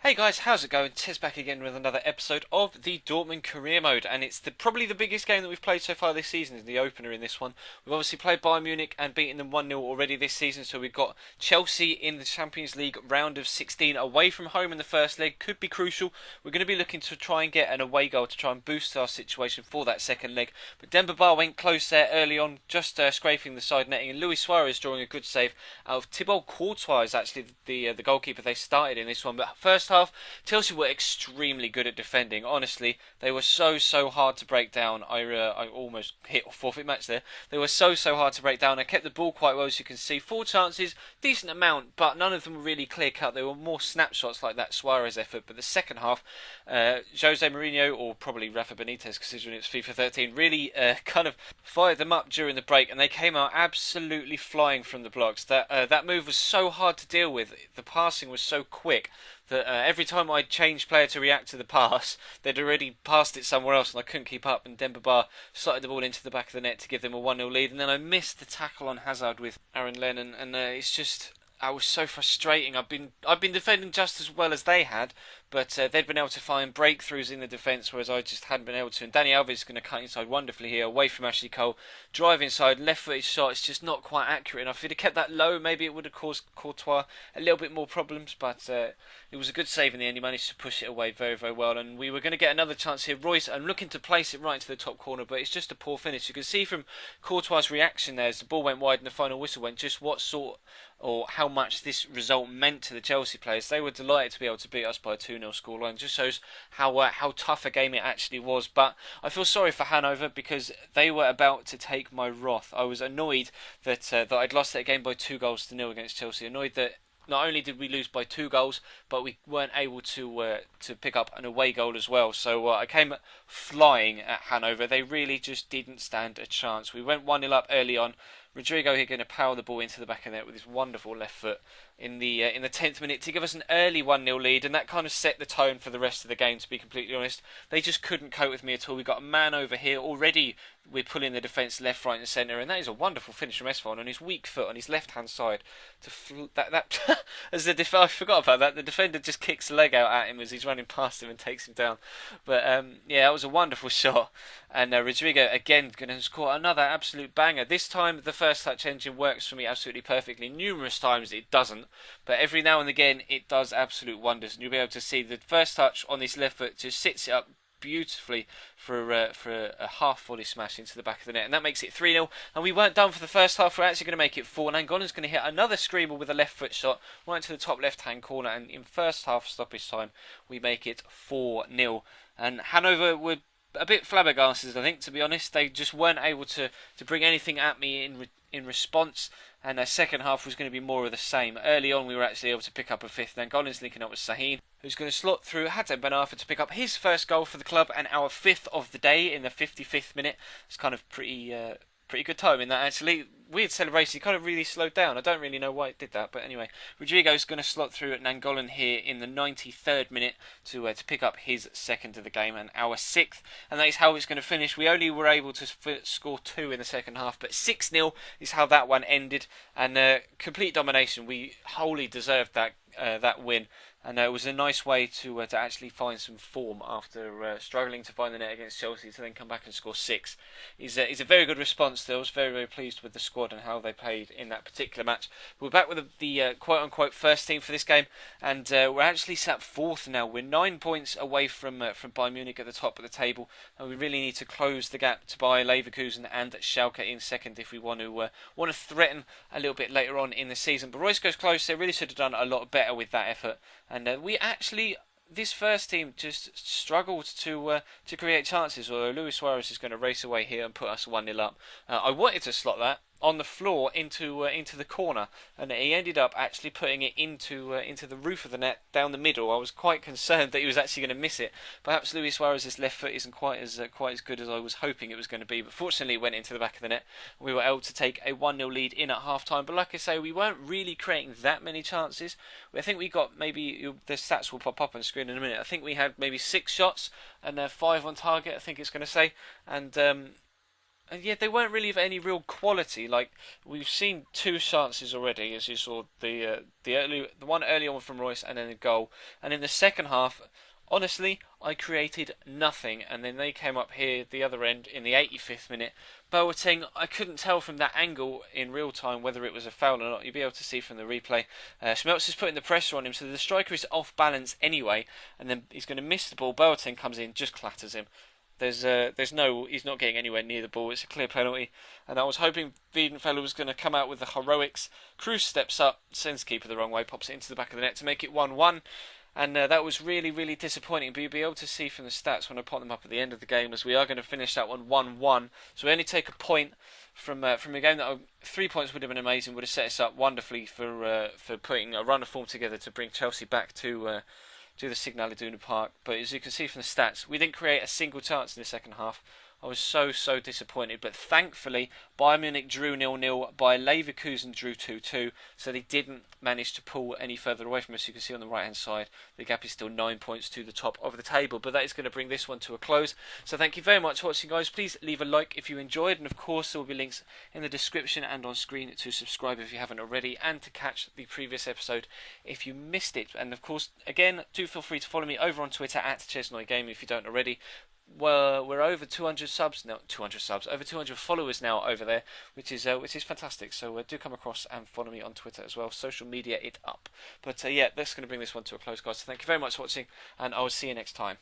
Hey guys, how's it going? Tiz back again with another episode of the Dortmund Career Mode, and it's probably the biggest game that we've played so far this season, is the opener in this one. We've obviously played Bayern Munich and beaten them 1-0 already this season, so we've got Chelsea in the Champions League round of 16 away from home in the first leg. Could be crucial. We're going to be looking to try and get an away goal to try and boost our situation for that second leg. But Demba Ba went close there early on, just scraping the side netting, and Luis Suarez drawing a good save out of Thibaut Courtois is actually the goalkeeper they started in this one. But first half, Chelsea were extremely good at defending. Honestly, they were so hard to break down. I almost hit a forfeit match there. They were so hard to break down. I kept the ball quite well, as you can see. 4 chances, decent amount, but none of them were really clear cut. They were more snapshots like that Suarez effort. But the second half, Jose Mourinho, or probably Rafa Benitez, considering it's FIFA 13, really kind of fired them up during the break, and they came out absolutely flying from the blocks. That move was so hard to deal with. The passing was so quick that every time I changed player to react to the pass, they'd already passed it somewhere else and I couldn't keep up, and Demba Ba slotted the ball into the back of the net to give them a 1-0 lead, and then I missed the tackle on Hazard with Aaron Lennon, and it's just... I was so frustrating. I've been defending just as well as they had, but they'd been able to find breakthroughs in the defence, whereas I just hadn't been able to. And Dani Alves is going to cut inside wonderfully here, away from Ashley Cole. Drive inside, left-footed shot. It's just not quite accurate enough. If he'd have kept that low, maybe it would have caused Courtois a little bit more problems, but it was a good save in the end. He managed to push it away very well, and we were going to get another chance here. Royce, I'm looking to place it right into the top corner, but it's just a poor finish. You can see from Courtois' reaction there as the ball went wide and the final whistle went, just what sort or how much this result meant to the Chelsea players. They were delighted to be able to beat us by a 2-0 scoreline. Just shows how tough a game it actually was. But I feel sorry for Hanover because they were about to take my wrath. I was annoyed that I'd lost that game by 2-0 against Chelsea. Annoyed that not only did we lose by 2 goals, but we weren't able to pick up an away goal as well. So I came flying at Hanover. They really just didn't stand a chance. We went 1-0 up early on. Rodrigo here going to power the ball into the back of the net with his wonderful left foot in the 10th minute to give us an early 1-0 lead, and that kind of set the tone for the rest of the game, to be completely honest. They just couldn't cope with me at all. We got a man over here already. We're pulling the defence left, right and centre, and that is a wonderful finish from Esfon on his weak foot on his left hand side. As I forgot about that. The defender just kicks the leg out at him as he's running past him and takes him down. But yeah, that was a wonderful shot. And Rodrigo again going to score another absolute banger. This time the first touch engine works for me absolutely perfectly. Numerous times it doesn't, but every now and again it does absolute wonders. And you'll be able to see the first touch on this left foot just sits it up beautifully for a half volley smash into the back of the net, and that makes it 3-0. And we weren't done for the first half. We're actually going to make it 4, and Angolan's going to hit another screamer with a left foot shot right to the top left hand corner, and in first half stoppage time we make it 4-0. And Hanover were a bit flabbergasted, I think, to be honest. They just weren't able to bring anything at me in response, and their second half was going to be more of the same. Early on we were actually able to pick up a fifth, and Angolan's linking up with Sahin, who's going to slot through Hatem Ben Arfa to pick up his first goal for the club, and our 5th of the day in the 55th minute. It's kind of pretty good time in that, actually. Weird celebration. He kind of really slowed down. I don't really know why it did that, but anyway, Rodrigo's going to slot through at Nangolan here in the 93rd minute to pick up his second of the game and our 6th, and that is how it's going to finish. We only were able to score 2 in the second half, but 6-0 is how that one ended, and complete domination. We wholly deserved that win. And it was a nice way to actually find some form after struggling to find the net against Chelsea, to then come back and score 6. Is a very good response still. I was very pleased with the squad and how they played in that particular match. We're back with the quote-unquote first team for this game, and we're actually sat 4th now. We're 9 points away from Bayern Munich at the top of the table, and we really need to close the gap to Bayer Leverkusen and Schalke in second if we want to threaten a little bit later on in the season. But Royce goes close. They really should have done a lot better with that effort. And we actually, this first team just struggled to create chances, although Luis Suarez is going to race away here and put us 1-0 up. I wanted to slot that on the floor into the corner, and he ended up actually putting it into the roof of the net down the middle. I was quite concerned that he was actually going to miss it. Perhaps Luis Suarez's left foot isn't quite as good as I was hoping it was going to be, but fortunately it went into the back of the net. We were able to take a 1-0 lead in at half time, but like I say, we weren't really creating that many chances. I think we got maybe, the stats will pop up on the screen in a minute, I think we had maybe 6 shots and 5 on target, I think it's going to say, and And yeah, they weren't really of any real quality. Like we've seen two chances already, as you saw the one early on from Royce, and then a goal. And in the second half, honestly, I created nothing. And then they came up here the other end in the 85th minute. Boateng, I couldn't tell from that angle in real time whether it was a foul or not. You'll be able to see from the replay. Schmelz is putting the pressure on him, so the striker is off balance anyway, and then he's going to miss the ball. Boateng comes in, just clatters him. He's not getting anywhere near the ball. It's a clear penalty, and I was hoping Wiedenfeller was going to come out with the heroics. Cruz steps up, sends keeper the wrong way, pops it into the back of the net to make it 1-1. And that was really, really disappointing. But you'll be able to see from the stats when I pop them up at the end of the game, as we are going to finish that one 1-1. So we only take a point from a game that 3 points would have been amazing. Would have set us up wonderfully for putting a run of form together to bring Chelsea back to the Signal Iduna Park. But as you can see from the stats, we didn't create a single chance in the second half. I was so disappointed, but thankfully Bayern Munich drew 0-0, Bayer Leverkusen drew 2-2, so they didn't manage to pull any further away from us. You can see on the right hand side the gap is still 9 points to the top of the table, but that is going to bring this one to a close. So thank you very much for watching, guys. Please leave a like if you enjoyed, and of course there will be links in the description and on screen to subscribe if you haven't already, and to catch the previous episode if you missed it. And of course, again, do feel free to follow me over on Twitter at ChesnoyGame if you don't already. Well, we're over 200 subs now. 200 subs, over 200 followers now over there, which is fantastic. So do come across and follow me on Twitter as well. Social media it up. But yeah, that's going to bring this one to a close, guys. So thank you very much for watching, and I will see you next time.